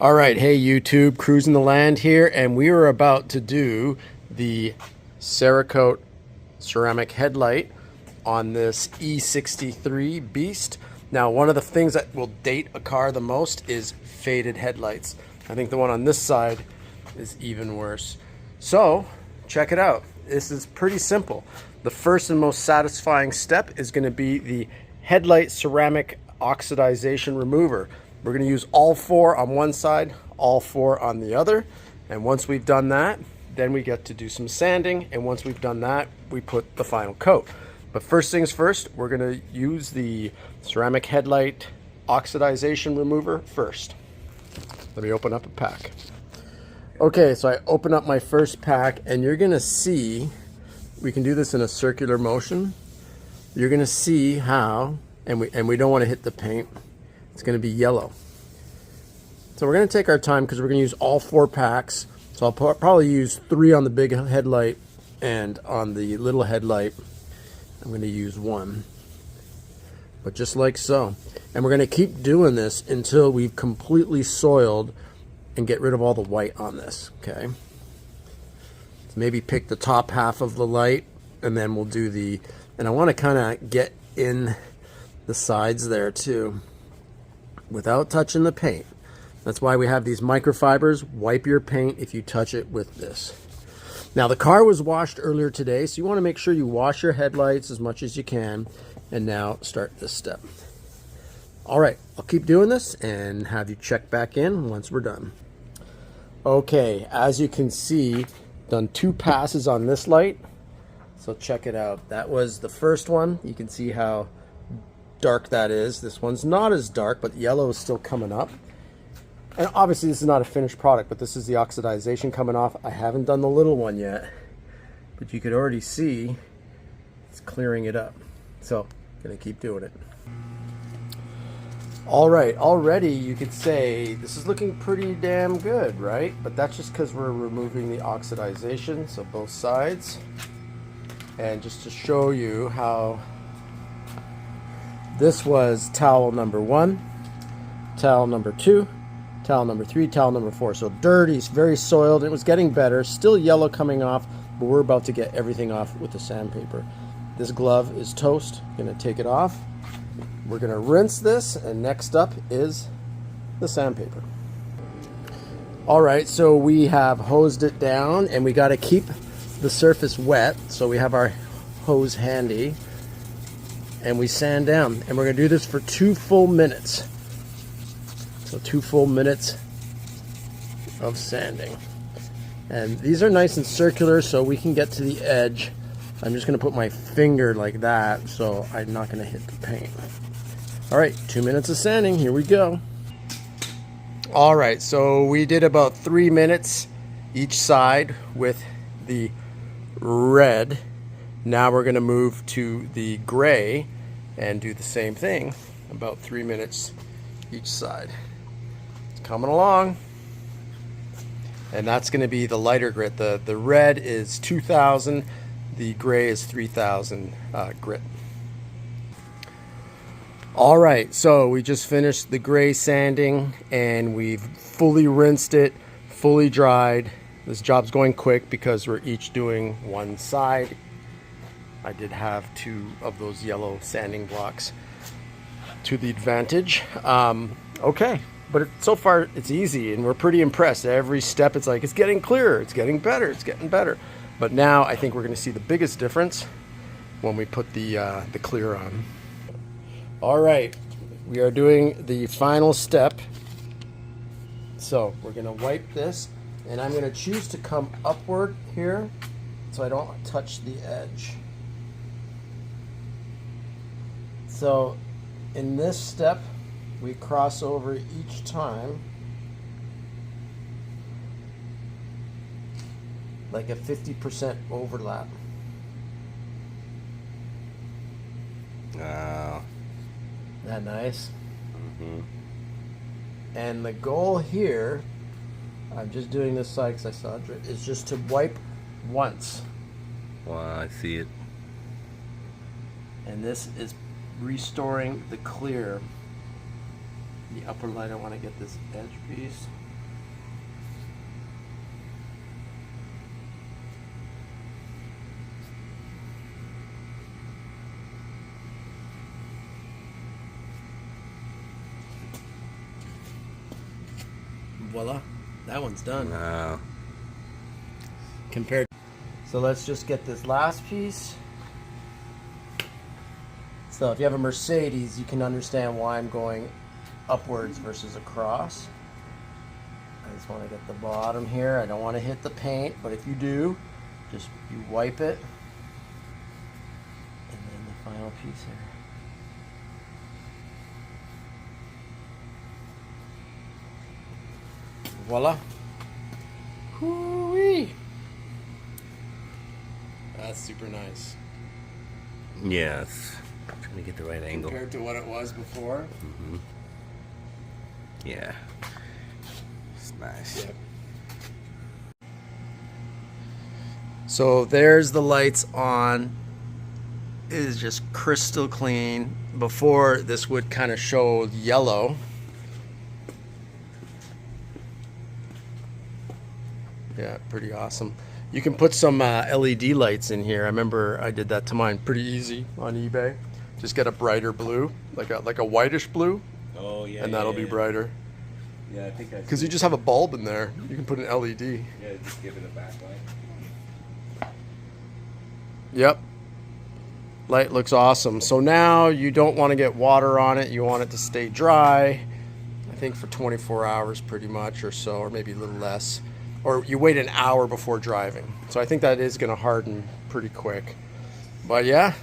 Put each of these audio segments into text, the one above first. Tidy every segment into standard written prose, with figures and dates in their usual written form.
All right, hey YouTube, cruising the land here, and we are about to do the Cerakote ceramic headlight on this E63 Beast. Now, one of the things that will date a car the most is faded headlights. I think the one on this side is even worse. So, check it out. This is pretty simple. The first and most satisfying step is going to be the headlight ceramic oxidization remover. We're going to use all four on one side, all four on the other. And once we've done that, then we get to do some sanding. And once we've done that, we put the final coat. But first things first, we're going to use the ceramic headlight oxidization remover first. Let me open up a pack. Okay, so I open up my first pack, and you're going to see, we can do this in a circular motion. You're going to see how, and we don't want to hit the paint. It's going to be yellow. So we're going to take our time because we're going to use all four packs. So I'll probably use 3 on the big headlight, and on the little headlight I'm going to use 1. But just like so. And we're going to keep doing this until we've completely soiled and get rid of all the white on this. Okay. So maybe pick the top half of the light, and then we'll do the, and I want to kind of get in the sides there too, without touching the paint. That's why we have these microfibers. Wipe your paint if you touch it with this. Now, the car was washed earlier today, so you want to make sure you wash your headlights as much as you can. And now start this step. All right, I'll keep doing this and have you check back in once we're done. Okay, as you can see, done 2 passes on this light. So check it out. That was the first one. You can see how dark that is. This one's not as dark, but yellow is still coming up. And obviously this is not a finished product, but this is the oxidization coming off. I haven't done the little one yet, but you could already see it's clearing it up. So gonna keep doing it. All right, already you could say this is looking pretty damn good, right? But that's just because we're removing the oxidization, so both sides. And just to show you how this was towel number 1, towel number 2, towel number 3, towel number 4. So dirty, very soiled. It was getting better, still yellow coming off, but we're about to get everything off with the sandpaper. This glove is toast. Gonna take it off. We're gonna rinse this, and next up is the sandpaper. All right, so we have hosed it down, and we gotta keep the surface wet. So we have our hose handy, and we sand down, and we're gonna do this for 2 full minutes. So 2 full minutes of sanding. And these are nice and circular, so we can get to the edge. I'm just gonna put my finger like that, so I'm not gonna hit the paint. All right, 2 minutes of sanding, here we go. All right, so we did about 3 minutes each side with the red. Now we're gonna move to the gray and do the same thing, about 3 minutes each side. It's coming along. And that's gonna be the lighter grit. The red is 2000, the gray is 3000 grit. All right, so we just finished the gray sanding, and we've fully rinsed it, fully dried. This job's going quick because we're each doing one side. I did have 2 of those yellow sanding blocks to the advantage. Okay, but so far it's easy, and we're pretty impressed. Every step it's like, it's getting clearer, it's getting better, it's getting better. But now I think we're gonna see the biggest difference when we put the clear on. All right, we are doing the final step. So we're gonna wipe this, and I'm gonna choose to come upward here so I don't touch the edge. So in this step, we cross over each time like a 50% overlap. Wow. Isn't that nice? And the goal here, I'm just doing this side because I saw it, is just to wipe once. Wow, I see it. And this is restoring the clear. The upper light, I want to get this edge piece. voila, that one's done. Wow. Compared. So let's just get this last piece. So if you have a Mercedes, you can understand why I'm going upwards versus across. I just want to get the bottom here. I don't want to hit the paint, but if you do, just you wipe it. And then the final piece here. Voila. Hoo-wee. That's super nice. Yes. Trying to get the right angle. Compared to what it was before. Mm-hmm. Yeah. It's nice. Yep. So there's the lights on. It is just crystal clean. Before, this would kind of show yellow. Yeah, pretty awesome. You can put some LED lights in here. I remember I did that to mine pretty easy on eBay. Just get a brighter blue, like a whitish blue, Oh yeah. and that'll be brighter. Yeah, I think I. Because you just have a bulb in there. You can put an LED. Yeah, just give it a backlight. Yep. Light looks awesome. So now you don't want to get water on it. You want it to stay dry. I think for 24 hours pretty much or so, or maybe a little less. Or you wait an hour before driving. So I think that is going to harden pretty quick. But yeah,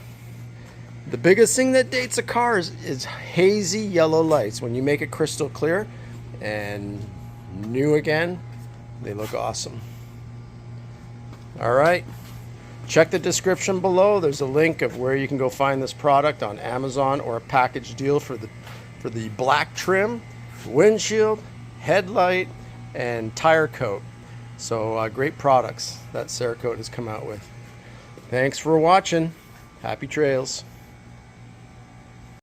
the biggest thing that dates a car is hazy yellow lights. When you make it crystal clear and new again, they look awesome. All right. Check the description below. There's a link of where you can go find this product on Amazon or a package deal for the black trim, windshield, headlight, and tire coat. So great products that Cerakote has come out with. Thanks for watching. Happy trails.